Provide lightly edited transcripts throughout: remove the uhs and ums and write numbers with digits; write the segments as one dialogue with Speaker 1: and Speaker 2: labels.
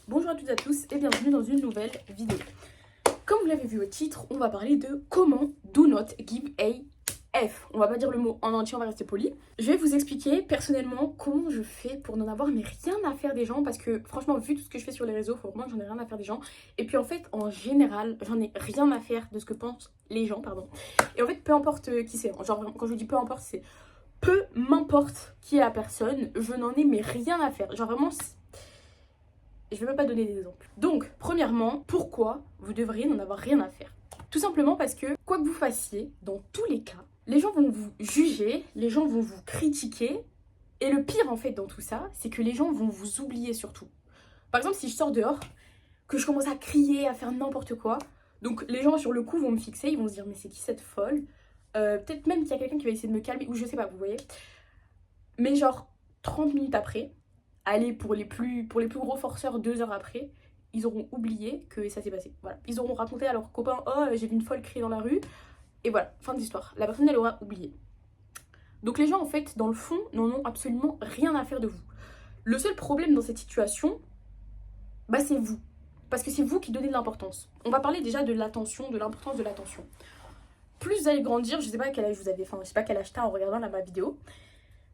Speaker 1: Bonjour à toutes et à tous et bienvenue dans une nouvelle vidéo. Comme vous l'avez vu au titre, on va parler de comment do not give a F. On va pas dire le mot en entier, on va rester poli. Je vais vous expliquer personnellement comment je fais pour n'en avoir mais rien à faire des gens, parce que franchement, vu tout ce que je fais sur les réseaux, faut vraiment que j'en ai rien à faire des gens. Et puis en fait, en général, j'en ai rien à faire de ce que pensent les gens, pardon. Et en fait, peu importe qui c'est, genre quand je dis peu importe, c'est peu m'importe qui est la personne, je n'en ai mais rien à faire. Genre vraiment, je vais même pas donner des exemples. Donc, premièrement, pourquoi vous devriez n'en avoir rien à faire? Tout simplement parce que, quoi que vous fassiez, dans tous les cas, les gens vont vous juger, les gens vont vous critiquer, et le pire en fait dans tout ça, c'est que les gens vont vous oublier surtout. Par exemple, si je sors dehors, que je commence à crier, à faire n'importe quoi, donc les gens sur le coup vont me fixer, ils vont se dire mais c'est qui cette folle? Peut-être même qu'il y a quelqu'un qui va essayer de me calmer, ou je sais pas, vous voyez. Mais genre, 30 minutes après, allez, pour les plus gros forceurs, 2 heures après, ils auront oublié que ça s'est passé. Voilà. Ils auront raconté à leurs copains, oh, j'ai vu une folle crier dans la rue. Et voilà, fin de l'histoire. La personne, elle aura oublié. Donc les gens, en fait, dans le fond, n'en ont absolument rien à faire de vous. Le seul problème dans cette situation, bah c'est vous. Parce que c'est vous qui donnez de l'importance. On va parler déjà de l'attention, de l'importance de l'attention. Plus vous allez grandir, je sais pas quel âge vous avez, enfin, je sais pas quel âge t'as en regardant ma vidéo.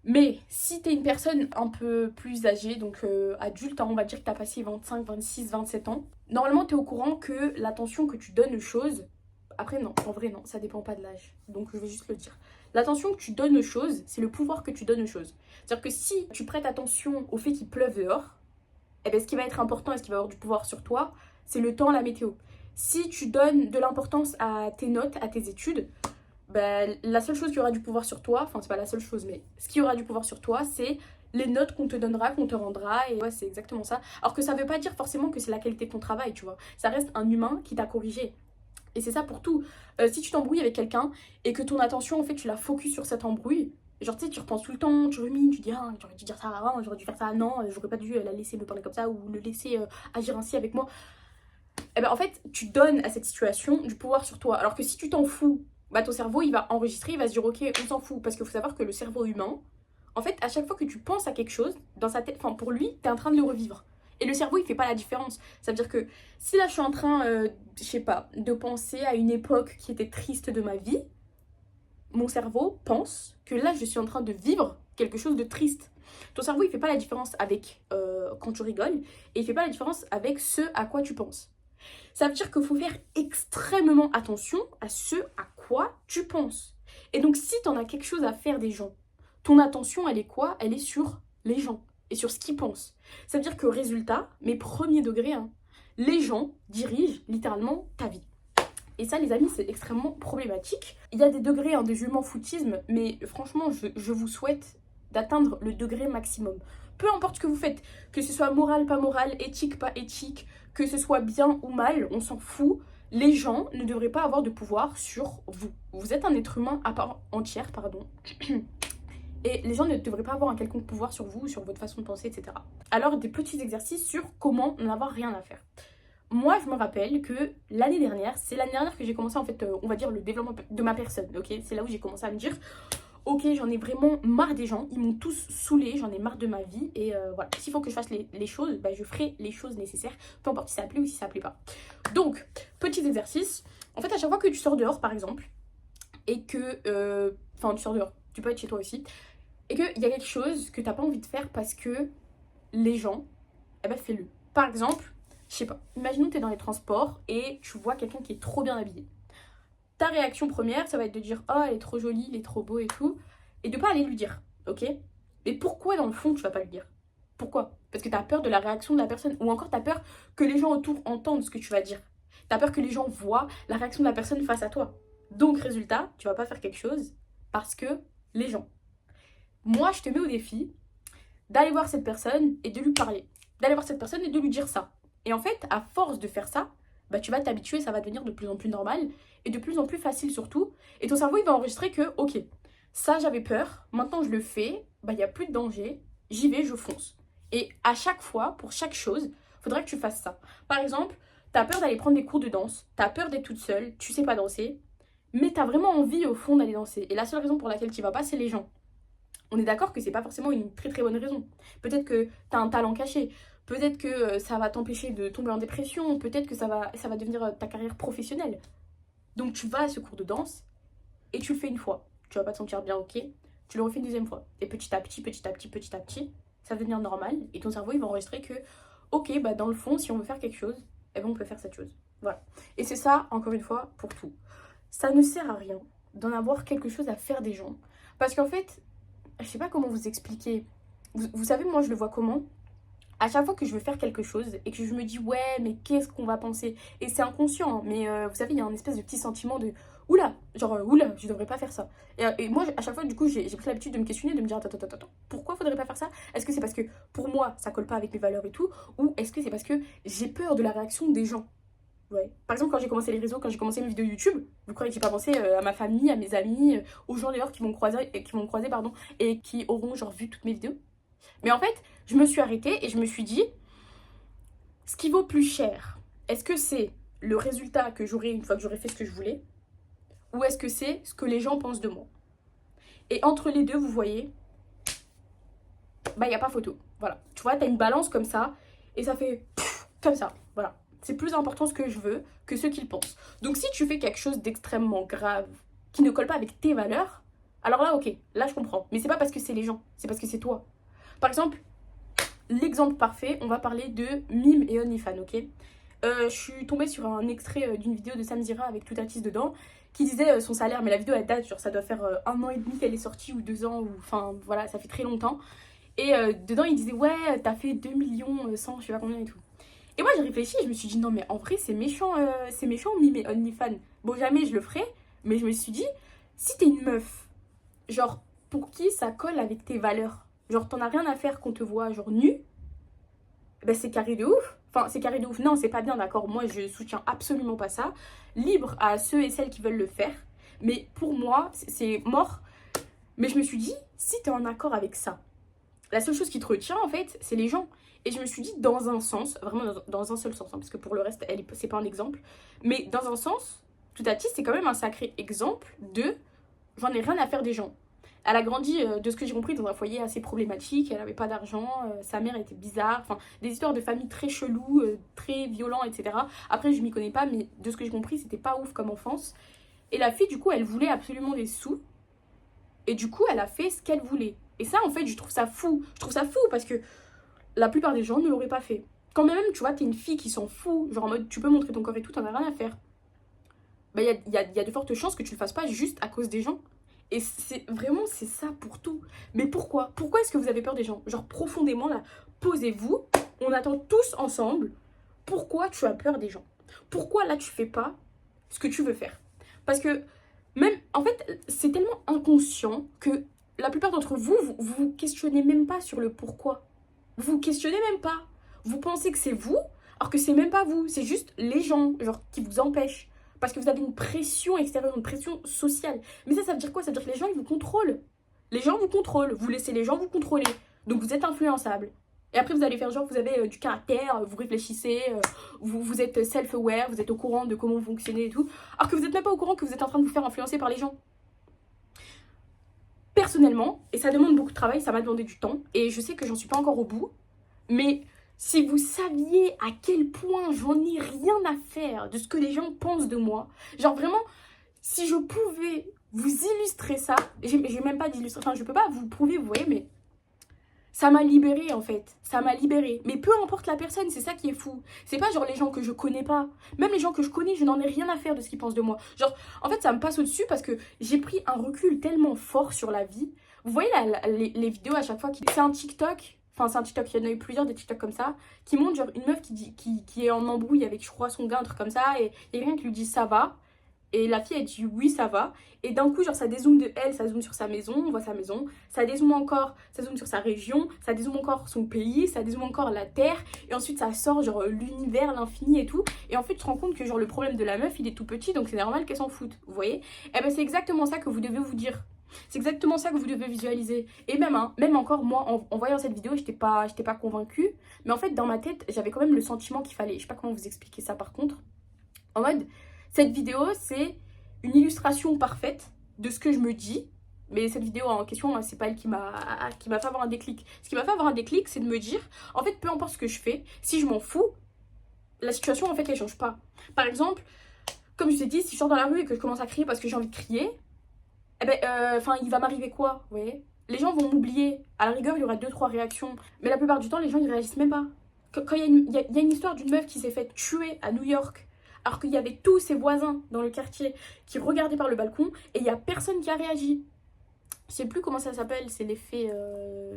Speaker 1: Mais si t'es une personne un peu plus âgée, donc adulte, hein, on va dire que t'as passé 25, 26, 27 ans, normalement t'es au courant que l'attention que tu donnes aux choses, après non, en vrai non, ça dépend pas de l'âge, donc je vais juste le dire. L'attention que tu donnes aux choses, c'est le pouvoir que tu donnes aux choses. C'est-à-dire que si tu prêtes attention au fait qu'il pleuve dehors, eh bien ce qui va être important et ce qui va avoir du pouvoir sur toi, c'est le temps, la météo. Si tu donnes de l'importance à tes notes, à tes études, bah, la seule chose qui aura du pouvoir sur toi, enfin c'est pas la seule chose, mais ce qui aura du pouvoir sur toi, c'est les notes qu'on te donnera, qu'on te rendra, et ouais, c'est exactement ça. Alors que ça veut pas dire forcément que c'est la qualité de ton travail, tu vois. Ça reste un humain qui t'a corrigé. Et c'est ça pour tout. Si tu t'embrouilles avec quelqu'un et que ton attention, en fait, tu la focus sur cette embrouille, genre tu sais, tu repenses tout le temps, tu rumines, tu dis ah, j'aurais dû dire ça avant, j'aurais dû faire ça, non, j'aurais pas dû la laisser me parler comme ça ou le laisser agir ainsi avec moi. Et ben en fait, tu donnes à cette situation du pouvoir sur toi. Alors que si tu t'en fous, bah ton cerveau il va enregistrer, il va se dire ok, on s'en fout. Parce qu'il faut savoir que le cerveau humain, en fait, à chaque fois que tu penses à quelque chose, dans sa tête, enfin pour lui, t'es en train de le revivre. Et le cerveau, il fait pas la différence. Ça veut dire que si là je suis en train, je sais pas, de penser à une époque qui était triste de ma vie, mon cerveau pense que là je suis en train de vivre quelque chose de triste. Ton cerveau, il fait pas la différence avec quand tu rigoles, et il fait pas la différence avec ce à quoi tu penses. Ça veut dire qu'il faut faire extrêmement attention à ce à quoi tu penses. Et donc, si tu en as quelque chose à faire des gens, ton attention, elle est quoi? Elle est sur les gens et sur ce qu'ils pensent. Ça veut dire que résultat, mes premiers degrés, hein, les gens dirigent littéralement ta vie. Et ça, les amis, c'est extrêmement problématique. Il y a des degrés hein, de je m'en foutisme, mais franchement, je vous souhaite d'atteindre le degré maximum. Peu importe ce que vous faites, que ce soit moral, pas moral, éthique, pas éthique, que ce soit bien ou mal, on s'en fout. Les gens ne devraient pas avoir de pouvoir sur vous. Vous êtes un être humain à part entière, pardon. Et les gens ne devraient pas avoir un quelconque pouvoir sur vous, sur votre façon de penser, etc. Alors, des petits exercices sur comment n'avoir rien à faire. Moi, je me rappelle que l'année dernière, c'est l'année dernière que j'ai commencé, en fait, on va dire, le développement de ma personne, ok? C'est là où j'ai commencé à me dire, ok, j'en ai vraiment marre des gens, ils m'ont tous saoulée, j'en ai marre de ma vie, et voilà. S'il faut que je fasse les choses, bah, je ferai les choses nécessaires, peu importe si ça plaît ou si ça plaît pas. Donc, petit exercice, en fait, à chaque fois que tu sors dehors, par exemple, et que, enfin, tu sors dehors, tu peux être chez toi aussi, et qu'il y a quelque chose que t'as pas envie de faire parce que les gens, eh ben, fais-le. Par exemple, je sais pas, imaginons que tu es dans les transports et tu vois quelqu'un qui est trop bien habillé. Ta réaction première, ça va être de dire oh, elle est trop jolie, il est trop beau et tout, et de pas aller lui dire, ok? Mais pourquoi dans le fond tu vas pas lui dire? Pourquoi? Parce que tu as peur de la réaction de la personne, ou encore tu as peur que les gens autour entendent ce que tu vas dire. Tu as peur que les gens voient la réaction de la personne face à toi. Donc, résultat, tu vas pas faire quelque chose parce que les gens. Moi, je te mets au défi d'aller voir cette personne et de lui parler. D'aller voir cette personne et de lui dire ça. Et en fait, à force de faire ça, bah, tu vas t'habituer, ça va devenir de plus en plus normal et de plus en plus facile surtout. Et ton cerveau, il va enregistrer que, ok, ça j'avais peur, maintenant je le fais, bah, il n'y a plus de danger, j'y vais, je fonce. Et à chaque fois, pour chaque chose, il faudrait que tu fasses ça. Par exemple, tu as peur d'aller prendre des cours de danse, tu as peur d'être toute seule, tu sais pas danser, mais tu as vraiment envie au fond d'aller danser. Et la seule raison pour laquelle tu vas pas, c'est les gens. On est d'accord que c'est pas forcément une très très bonne raison. Peut-être que tu as un talent caché. peut-être que ça va t'empêcher de tomber en dépression, peut-être que ça va devenir ta carrière professionnelle. Donc tu vas à ce cours de danse et tu le fais une fois. Tu vas pas te sentir bien, ok? Tu le refais une deuxième fois. Et petit à petit, petit à petit, petit à petit, ça va devenir normal. Et ton cerveau, il va enregistrer que, ok, bah dans le fond, si on veut faire quelque chose, eh ben on peut faire cette chose. Voilà. Et c'est ça, encore une fois, pour tout. Ça ne sert à rien d'en avoir quelque chose à faire des gens. Parce qu'en fait, je sais pas comment vous expliquer. Vous savez, moi, je le vois comment? À chaque fois que je veux faire quelque chose et que je me dis ouais mais qu'est-ce qu'on va penser, et c'est inconscient hein, mais vous savez il y a un espèce de petit sentiment de oula, genre oula je devrais pas faire ça, et moi à chaque fois du coup j'ai pris l'habitude de me questionner, de me dire attends pourquoi faudrait pas faire ça, est-ce que c'est parce que pour moi ça colle pas avec mes valeurs et tout, ou est-ce que c'est parce que j'ai peur de la réaction des gens. Ouais. Par exemple, quand j'ai commencé les réseaux, quand j'ai commencé mes vidéos YouTube, vous croyez que j'ai pas pensé à ma famille, à mes amis, aux gens d'ailleurs qui vont me croiser pardon, et qui auront genre vu toutes mes vidéos. Mais en fait, je me suis arrêtée et je me suis dit, ce qui vaut plus cher, est-ce que c'est le résultat que j'aurai une fois que j'aurai fait ce que je voulais, ou est-ce que c'est ce que les gens pensent de moi? Et entre les deux, vous voyez, bah il n'y a pas photo. Voilà. Tu vois, tu as une balance comme ça, et ça fait comme ça. Voilà. C'est plus important ce que je veux que ce qu'ils pensent. Donc si tu fais quelque chose d'extrêmement grave, qui ne colle pas avec tes valeurs, alors là, ok, là je comprends. Mais c'est pas parce que c'est les gens, c'est parce que c'est toi. Par exemple, l'exemple parfait, on va parler de Mime et OnlyFans, ok? Je suis tombée sur un extrait d'une vidéo de Samzira avec tout artiste dedans qui disait son salaire, mais la vidéo elle date, genre ça doit faire 1 an et demi qu'elle est sortie ou 2 ans, ou enfin voilà, ça fait très longtemps. Et dedans il disait ouais, t'as fait 2 millions 100, je sais pas combien et tout. Et moi j'ai réfléchi et je me suis dit non, mais en vrai c'est méchant, Mime et OnlyFans. Bon, jamais je le ferai, mais je me suis dit, si t'es une meuf, genre pour qui ça colle avec tes valeurs, genre t'en as rien à faire qu'on te voit genre nu, ben c'est carré de ouf. Enfin, c'est carré de ouf. Non, c'est pas bien, d'accord. Moi, je soutiens absolument pas ça. Libre à ceux et celles qui veulent le faire. Mais pour moi, c'est mort. Mais je me suis dit, si t'es en accord avec ça, la seule chose qui te retient, en fait, c'est les gens. Et je me suis dit, dans un sens, vraiment dans un seul sens, hein, parce que pour le reste, c'est pas un exemple. Mais dans un sens, tout à petit, c'est quand même un sacré exemple de j'en ai rien à faire des gens. Elle a grandi, de ce que j'ai compris, dans un foyer assez problématique. Elle n'avait pas d'argent, sa mère était bizarre. Enfin, des histoires de famille très cheloues, très violents, etc. Après, je m'y connais pas, mais de ce que j'ai compris, c'était pas ouf comme enfance. Et la fille, du coup, elle voulait absolument des sous. Et du coup, elle a fait ce qu'elle voulait. Et ça, en fait, je trouve ça fou. Je trouve ça fou parce que la plupart des gens ne l'auraient pas fait. Quand même, tu vois, t'es une fille qui s'en fout, genre en mode, tu peux montrer ton corps et tout, t'en as rien à faire. Bah, y a de fortes chances que tu le fasses pas juste à cause des gens. Et c'est vraiment, c'est ça pour tout. Mais pourquoi? Pourquoi est-ce que vous avez peur des gens? Genre profondément là, posez-vous, on attend tous ensemble. Pourquoi tu as peur des gens? Pourquoi là tu fais pas ce que tu veux faire? Parce que même, en fait, c'est tellement inconscient que la plupart d'entre vous, vous questionnez même pas sur le pourquoi. Vous vous questionnez même pas. Vous pensez que c'est vous, alors que c'est même pas vous. C'est juste les gens, genre, qui vous empêchent. Parce que vous avez une pression extérieure, une pression sociale. Mais ça veut dire quoi? Ça veut dire que les gens, ils vous contrôlent. Les gens vous contrôlent. Vous laissez les gens vous contrôler. Donc vous êtes influençable. Et après, vous allez faire genre, vous avez du caractère, vous réfléchissez, vous êtes self-aware, vous êtes au courant de comment vous fonctionnez et tout. Alors que vous n'êtes même pas au courant que vous êtes en train de vous faire influencer par les gens. Personnellement, et ça demande beaucoup de travail, ça m'a demandé du temps, et je sais que j'en suis pas encore au bout, mais si vous saviez à quel point j'en ai rien à faire de ce que les gens pensent de moi, genre vraiment, si je pouvais vous illustrer ça, j'ai même pas d'illustration, enfin je peux pas vous prouver, vous voyez, mais ça m'a libérée en fait, ça m'a libérée. Mais peu importe la personne, c'est ça qui est fou. C'est pas genre les gens que je connais pas. Même les gens que je connais, je n'en ai rien à faire de ce qu'ils pensent de moi. Genre, en fait, ça me passe au-dessus parce que j'ai pris un recul tellement fort sur la vie. Vous voyez les vidéos à chaque fois, c'est un TikTok, enfin c'est un TikTok, il y en a eu plusieurs des TikTok comme ça, qui montrent genre une meuf qui est en embrouille avec je crois son gars, un truc comme ça, et il y a quelqu'un qui lui dit ça va. Et la fille, elle dit oui, ça va. Et d'un coup, genre, ça dézoome de elle, ça zoome sur sa maison, on voit sa maison. Ça dézoome encore, ça zoome sur sa région. Ça dézoome encore son pays, ça dézoome encore la terre. Et ensuite, ça sort, genre, l'univers, l'infini et tout. Et en fait, tu te rends compte que, genre, le problème de la meuf, il est tout petit, donc c'est normal qu'elle s'en foute. Vous voyez? Et ben, c'est exactement ça que vous devez vous dire. C'est exactement ça que vous devez visualiser. Et même, hein, même encore, moi, en voyant cette vidéo, j'étais pas convaincue. Mais en fait, dans ma tête, j'avais quand même le sentiment qu'il fallait. Je sais pas comment vous expliquer ça, par contre. En mode... Cette vidéo, c'est une illustration parfaite de ce que je me dis Mais cette vidéo en question, c'est pas elle qui m'a fait avoir un déclic. Ce qui m'a fait avoir un déclic, c'est de me dire, en fait, peu importe ce que je fais, si je m'en fous, la situation, en fait, elle change pas. Par exemple, comme je t'ai dit, si je sors dans la rue et que je commence à crier parce que j'ai envie de crier, eh ben, il va m'arriver quoi, vous voyez? Les gens vont m'oublier. À la rigueur, il y aura 2-3 réactions. Mais la plupart du temps, les gens, ils réagissent même pas. Quand il y a une histoire d'une meuf qui s'est faite tuer à New York, alors qu'il y avait tous ses voisins dans le quartier qui regardaient par le balcon, et il y a personne qui a réagi. Je sais plus comment ça s'appelle, c'est l'effet...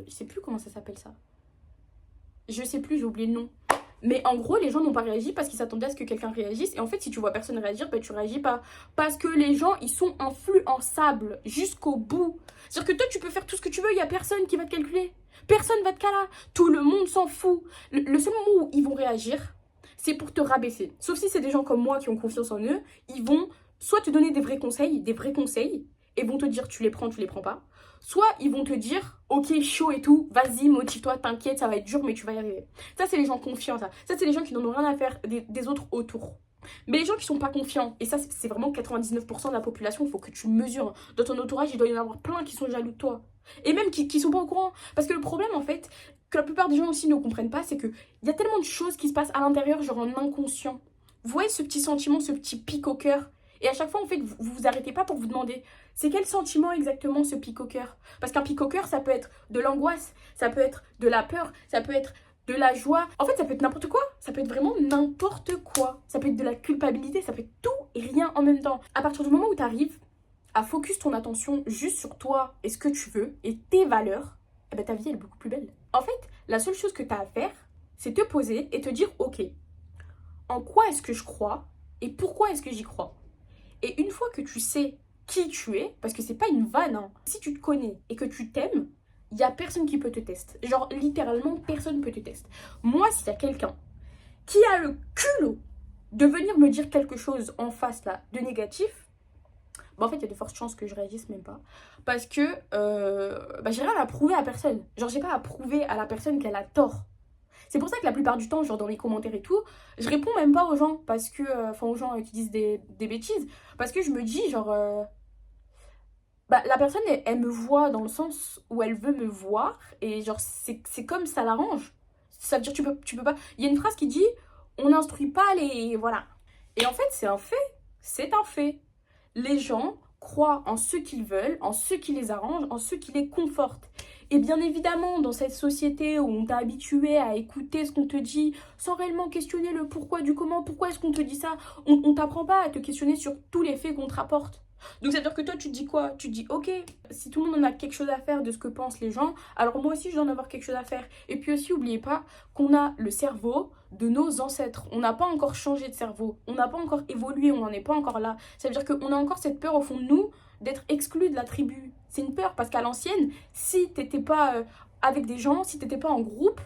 Speaker 1: Je sais plus comment ça s'appelle ça. Je sais plus, j'ai oublié le nom. Mais en gros, les gens n'ont pas réagi parce qu'ils s'attendaient à ce que quelqu'un réagisse. Et en fait, si tu vois personne réagir, ben tu réagis pas. Parce que les gens, ils sont influençables jusqu'au bout. C'est-à-dire que toi, tu peux faire tout ce que tu veux, il n'y a personne qui va te calculer. Personne va te caler. Tout le monde s'en fout. Le seul moment où ils vont réagir, c'est pour te rabaisser. Sauf si c'est des gens comme moi qui ont confiance en eux. Ils vont soit te donner des vrais conseils, et vont te dire tu les prends pas. Soit ils vont te dire ok, chaud et tout, vas-y, motive-toi, t'inquiète, ça va être dur, mais tu vas y arriver. Ça, c'est les gens confiants, ça. Ça, c'est les gens qui n'en ont rien à faire des autres autour. Mais les gens qui sont pas confiants, et ça, c'est vraiment 99% de la population, il faut que tu mesures. Dans ton entourage, il doit y en avoir plein qui sont jaloux de toi. Et même qui sont pas au courant. Parce que le problème, en fait, que la plupart des gens aussi ne comprennent pas, c'est qu'il y a tellement de choses qui se passent à l'intérieur, genre en inconscient. Vous voyez ce petit sentiment, ce petit pic au cœur? Et à chaque fois, en fait, vous vous arrêtez pas pour vous demander c'est quel sentiment exactement ce pic au cœur? Parce qu'un pic au cœur, ça peut être de l'angoisse, ça peut être de la peur, ça peut être de la joie. En fait, ça peut être n'importe quoi. Ça peut être vraiment n'importe quoi. Ça peut être de la culpabilité, ça peut être tout et rien en même temps. À partir du moment où tu arrives à focus ton attention juste sur toi et ce que tu veux et tes valeurs, eh ben, ta vie elle est beaucoup plus belle. En fait, la seule chose que tu as à faire, c'est te poser et te dire ok, en quoi est-ce que je crois et pourquoi est-ce que j'y crois? Et une fois que tu sais qui tu es, parce que c'est pas une vanne, hein. Si tu te connais et que tu t'aimes, il n'y a personne qui peut te tester. Genre, littéralement, personne peut te tester. Moi, s'il y a quelqu'un qui a le culot de venir me dire quelque chose en face, là, de négatif, bah en fait, il y a de fortes chances que je réagisse même pas. Parce que j'ai rien à prouver à personne. Genre, j'ai pas à prouver à la personne qu'elle a tort. C'est pour ça que la plupart du temps, genre dans les commentaires et tout, je réponds même pas aux gens, parce que, aux gens qui disent des bêtises, parce que je me dis, genre, la personne, elle me voit dans le sens où elle veut me voir, et genre, c'est comme ça l'arrange. Ça veut dire, tu peux pas. Il y a une phrase qui dit, on n'instruit pas les. Voilà. Et en fait, c'est un fait. C'est un fait. Les gens croient en ce qu'ils veulent, en ce qui les arrange, en ce qui les conforte. Et bien évidemment, dans cette société où on t'a habitué à écouter ce qu'on te dit sans réellement questionner le pourquoi du comment, pourquoi est-ce qu'on te dit ça, on t'apprend pas à te questionner sur tous les faits qu'on te rapporte. Donc ça veut dire que toi tu te dis quoi? Tu te dis ok, si tout le monde en a quelque chose à faire de ce que pensent les gens, alors moi aussi je dois en avoir quelque chose à faire. Et puis aussi n'oubliez pas qu'on a le cerveau de nos ancêtres. On n'a pas encore changé de cerveau, on n'a pas encore évolué, on n'en est pas encore là. Ça veut dire qu'on a encore cette peur au fond de nous d'être exclu de la tribu. C'est une peur parce qu'à l'ancienne, si t'étais pas avec des gens, si t'étais pas en groupe,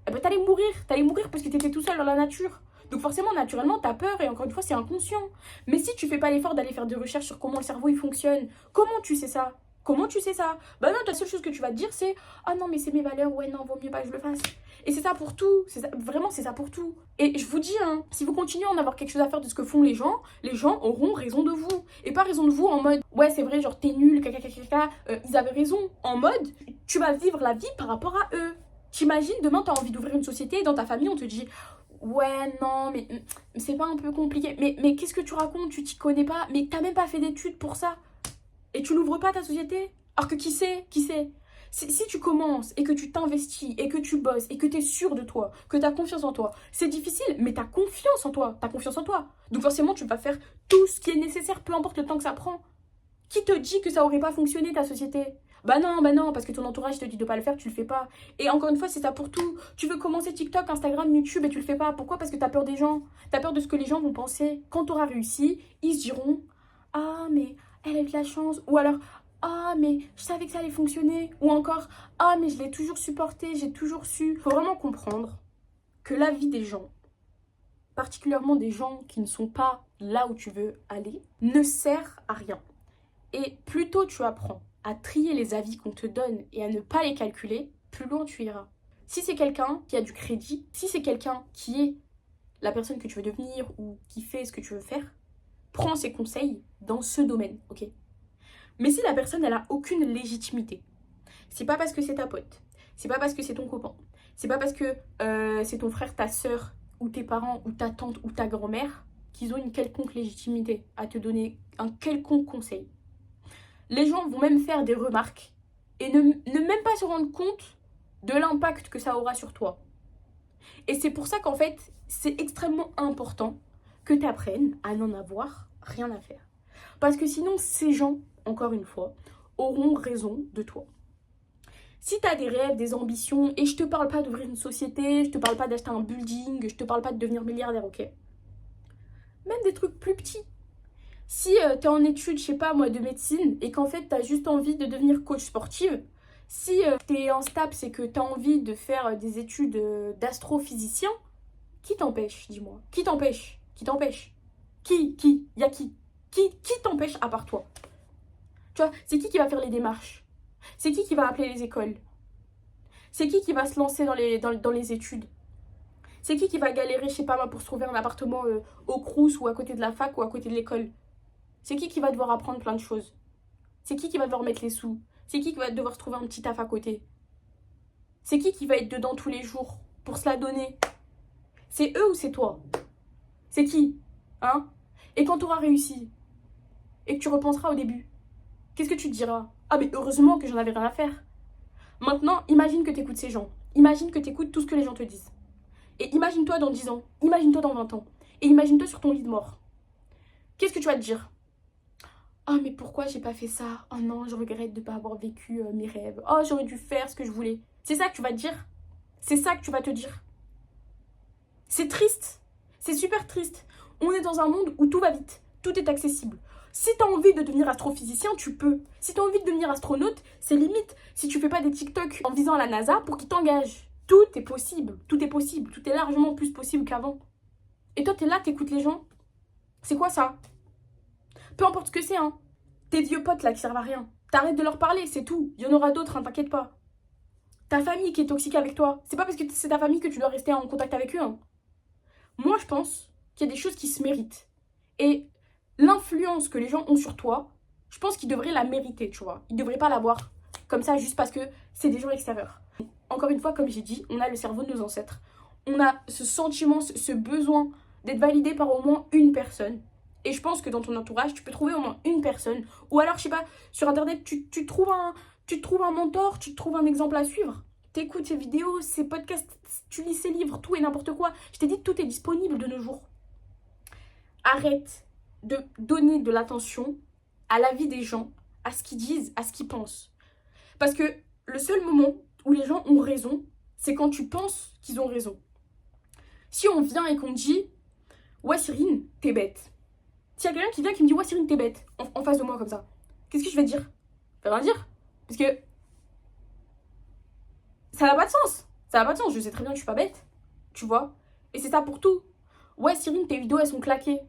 Speaker 1: eh ben t'allais mourir. T'allais mourir parce que t'étais tout seul dans la nature. Donc forcément, naturellement, t'as peur et encore une fois, c'est inconscient. Mais si tu fais pas l'effort d'aller faire des recherches sur comment le cerveau il fonctionne, comment tu sais ça? Comment tu sais ça? Bah non, la seule chose que tu vas te dire c'est ah non mais c'est mes valeurs, ouais non, vaut mieux pas que je le fasse. Et c'est ça pour tout, vraiment c'est ça pour tout. Et je vous dis, hein, si vous continuez à en avoir quelque chose à faire de ce que font les gens auront raison de vous. Et pas raison de vous en mode ouais c'est vrai genre t'es nul, ils avaient raison. En mode tu vas vivre la vie par rapport à eux. T'imagines demain t'as envie d'ouvrir une société et dans ta famille on te dit ouais, non, mais c'est pas un peu compliqué. Mais qu'est-ce que tu racontes? Tu t'y connais pas? Mais t'as même pas fait d'études pour ça. Et tu n'ouvres pas ta société? Alors que qui sait? Si tu commences et que tu t'investis et que tu bosses et que tu es sûr de toi, que tu as confiance en toi, c'est difficile, mais tu as confiance en toi. Tu as confiance en toi. Donc forcément, tu vas faire tout ce qui est nécessaire, peu importe le temps que ça prend. Qui te dit que ça aurait pas fonctionné ta société? Bah non, parce que ton entourage te dit de pas le faire, tu le fais pas. Et encore une fois, c'est ça pour tout. Tu veux commencer TikTok, Instagram, YouTube et tu le fais pas. Pourquoi? Parce que t'as peur des gens. T'as peur de ce que les gens vont penser. Quand t'auras réussi, ils se diront ah, mais elle a eu de la chance. Ou alors ah, mais je savais que ça allait fonctionner. Ou encore ah, mais je l'ai toujours supporté, j'ai toujours su. Faut vraiment comprendre que la vie des gens, particulièrement des gens qui ne sont pas là où tu veux aller, ne sert à rien. Et plus tôt tu apprends à trier les avis qu'on te donne et à ne pas les calculer, plus loin tu iras. Si c'est quelqu'un qui a du crédit, si c'est quelqu'un qui est la personne que tu veux devenir ou qui fait ce que tu veux faire, prends ses conseils dans ce domaine, ok? Mais si la personne, elle a aucune légitimité, c'est pas parce que c'est ta pote, c'est pas parce que c'est ton copain, c'est pas parce que c'est ton frère, ta soeur, ou tes parents, ou ta tante, ou ta grand-mère, qu'ils ont une quelconque légitimité à te donner un quelconque conseil. Les gens vont même faire des remarques et ne même pas se rendre compte de l'impact que ça aura sur toi. Et c'est pour ça qu'en fait, c'est extrêmement important que tu apprennes à n'en avoir rien à faire. Parce que sinon, ces gens, encore une fois, auront raison de toi. Si tu as des rêves, des ambitions, et je te parle pas d'ouvrir une société, je te parle pas d'acheter un building, je te parle pas de devenir milliardaire, ok? Même des trucs plus petits. Si tu es en études, je sais pas moi, de médecine, et qu'en fait tu as juste envie de devenir coach sportive, si tu es en STAPS et que tu as envie de faire des études d'astrophysicien, qui t'empêche, dis-moi? Qui t'empêche? Qui t'empêche? Qui? Y a qui? Qui t'empêche à part toi? Tu vois, c'est qui va faire les démarches? C'est qui va appeler les écoles? C'est qui va se lancer dans les études? C'est qui va galérer, je sais pas moi, pour se trouver un appartement au Crous ou à côté de la fac ou à côté de l'école? C'est qui va devoir apprendre plein de choses? C'est qui va devoir mettre les sous? C'est qui va devoir se trouver un petit taf à côté? C'est qui va être dedans tous les jours pour se la donner? C'est eux ou c'est toi? C'est qui? Hein? Et quand tu auras réussi et que tu repenseras au début, qu'est-ce que tu te diras? Ah mais heureusement que j'en avais rien à faire. Maintenant, imagine que tu écoutes ces gens. Imagine que tu écoutes tout ce que les gens te disent. Et imagine-toi dans 10 ans. Imagine-toi dans 20 ans. Et imagine-toi sur ton lit de mort. Qu'est-ce que tu vas te dire? Oh mais pourquoi j'ai pas fait ça? Oh non, je regrette de pas avoir vécu mes rêves. Oh, j'aurais dû faire ce que je voulais. C'est ça que tu vas te dire? C'est ça que tu vas te dire? C'est triste. C'est super triste. On est dans un monde où tout va vite. Tout est accessible. Si t'as envie de devenir astrophysicien, tu peux. Si t'as envie de devenir astronaute, c'est limite si tu fais pas des TikTok en visant à la NASA pour qu'ils t'engagent. Tout est possible. Tout est possible. Tout est largement plus possible qu'avant. Et toi, t'es là, t'écoutes les gens. C'est quoi ça? Peu importe ce que c'est, hein. Tes vieux potes là qui servent à rien. T'arrêtes de leur parler, c'est tout. Il y en aura d'autres, hein, t'inquiète pas. Ta famille qui est toxique avec toi, c'est pas parce que c'est ta famille que tu dois rester en contact avec eux, hein. Moi, je pense qu'il y a des choses qui se méritent. Et l'influence que les gens ont sur toi, je pense qu'ils devraient la mériter, tu vois. Ils devraient pas l'avoir comme ça juste parce que c'est des gens extérieurs. Encore une fois, comme j'ai dit, on a le cerveau de nos ancêtres. On a ce sentiment, ce besoin d'être validé par au moins une personne. Et je pense que dans ton entourage, tu peux trouver au moins une personne. Ou alors, je sais pas, sur Internet, tu te trouves un mentor, tu te trouves un exemple à suivre. T'écoutes ses vidéos, ses podcasts, tu lis ses livres, tout et n'importe quoi. Je t'ai dit, tout est disponible de nos jours. Arrête de donner de l'attention à l'avis des gens, à ce qu'ils disent, à ce qu'ils pensent. Parce que le seul moment où les gens ont raison, c'est quand tu penses qu'ils ont raison. Si on vient et qu'on dit « Ouais Cyrine, t'es bête ». S'il y a quelqu'un qui vient et qui me dit « Ouais Cyrine, t'es bête » en face de moi comme ça, qu'est-ce que je vais dire? Je vais rien dire. Parce que ça n'a pas de sens. Ça n'a pas de sens. Je sais très bien que je suis pas bête. Tu vois? Et c'est ça pour tout. Ouais Cyrine, tes vidéos elles sont claquées.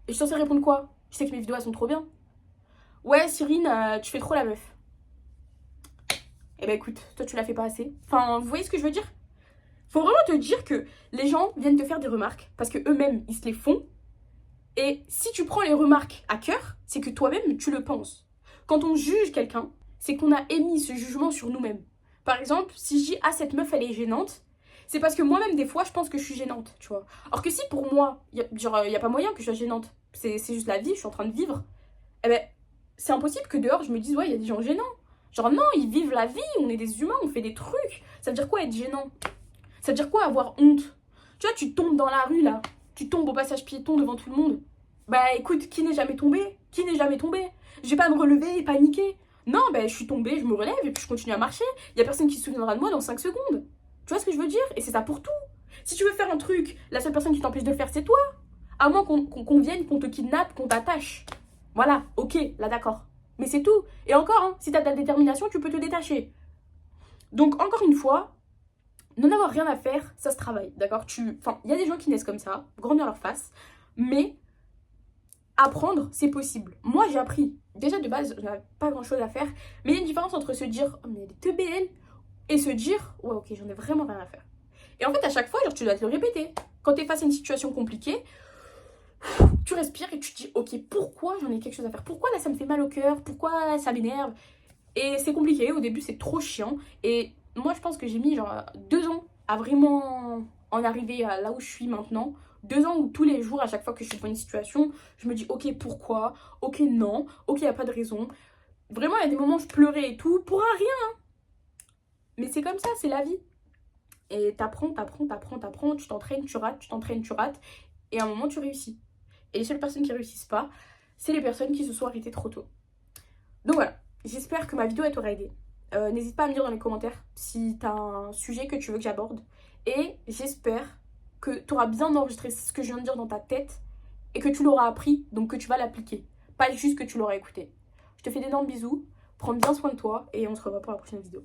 Speaker 1: Et je suis censée répondre quoi? Je sais que mes vidéos elles sont trop bien. Ouais Cyrine, tu fais trop la meuf. Eh ben écoute, toi tu la fais pas assez. Enfin, vous voyez ce que je veux dire? Faut vraiment te dire que les gens viennent te faire des remarques parce que eux-mêmes ils se les font. Et si tu prends les remarques à cœur, c'est que toi-même tu le penses. Quand on juge quelqu'un, c'est qu'on a émis ce jugement sur nous-mêmes. Par exemple, si je dis ah cette meuf elle est gênante, c'est parce que moi-même des fois je pense que je suis gênante, tu vois. Alors que si pour moi, y a pas moyen que je sois gênante, c'est juste la vie, je suis en train de vivre, eh ben c'est impossible que dehors je me dise ouais il y a des gens gênants. Genre non, ils vivent la vie, on est des humains, on fait des trucs. Ça veut dire quoi être gênant? Ça veut dire quoi avoir honte? Tu vois, tu tombes dans la rue là, tu tombes au passage piéton devant tout le monde. Bah écoute, qui n'est jamais tombé? Qui n'est jamais tombé? Je vais pas me relever et paniquer. Non, bah je suis tombée, je me relève et puis je continue à marcher. Il y a personne qui se souviendra de moi dans 5 secondes. Tu vois ce que je veux dire? Et c'est ça pour tout. Si tu veux faire un truc, la seule personne qui t'empêche de le faire, c'est toi. À moins qu'on vienne, qu'on te kidnappe, qu'on t'attache. Voilà, ok, là d'accord. Mais c'est tout. Et encore, hein, si t'as de la détermination, tu peux te détacher. Donc encore une fois, n'en avoir rien à faire, ça se travaille, d'accord? Enfin, il y a des gens qui naissent comme ça, grandis à leur face, mais apprendre, c'est possible. Moi, j'ai appris. Déjà, de base, je n'avais pas grand-chose à faire, mais il y a une différence entre se dire « Oh, mais elle est teubée, elle !» et se dire « Ouais, ok, j'en ai vraiment rien à faire. » Et en fait, à chaque fois, genre, tu dois te le répéter. Quand tu es face à une situation compliquée, tu respires et tu te dis ok, pourquoi j'en ai quelque chose à faire, pourquoi là ça me fait mal au cœur, pourquoi ça m'énerve. Et c'est compliqué, au début c'est trop chiant. Et moi je pense que j'ai mis genre 2 ans à vraiment en arriver à là où je suis maintenant. 2 ans où tous les jours, à chaque fois que je suis dans une situation, je me dis ok, pourquoi, ok, non, ok, y a pas de raison. Vraiment, il y a des moments où je pleurais et tout pour un rien. Mais c'est comme ça, c'est la vie. Et t'apprends, tu t'entraînes, tu rates, tu t'entraînes, tu rates. Et à un moment, tu réussis. Et les seules personnes qui réussissent pas, c'est les personnes qui se sont arrêtées trop tôt. Donc voilà, j'espère que ma vidéo t'aura aidé. N'hésite pas à me dire dans les commentaires si t'as un sujet que tu veux que j'aborde. Et j'espère que tu auras bien enregistré ce que je viens de dire dans ta tête et que tu l'auras appris, donc que tu vas l'appliquer. Pas juste que tu l'auras écouté. Je te fais d'énormes bisous, prends bien soin de toi et on se revoit pour la prochaine vidéo.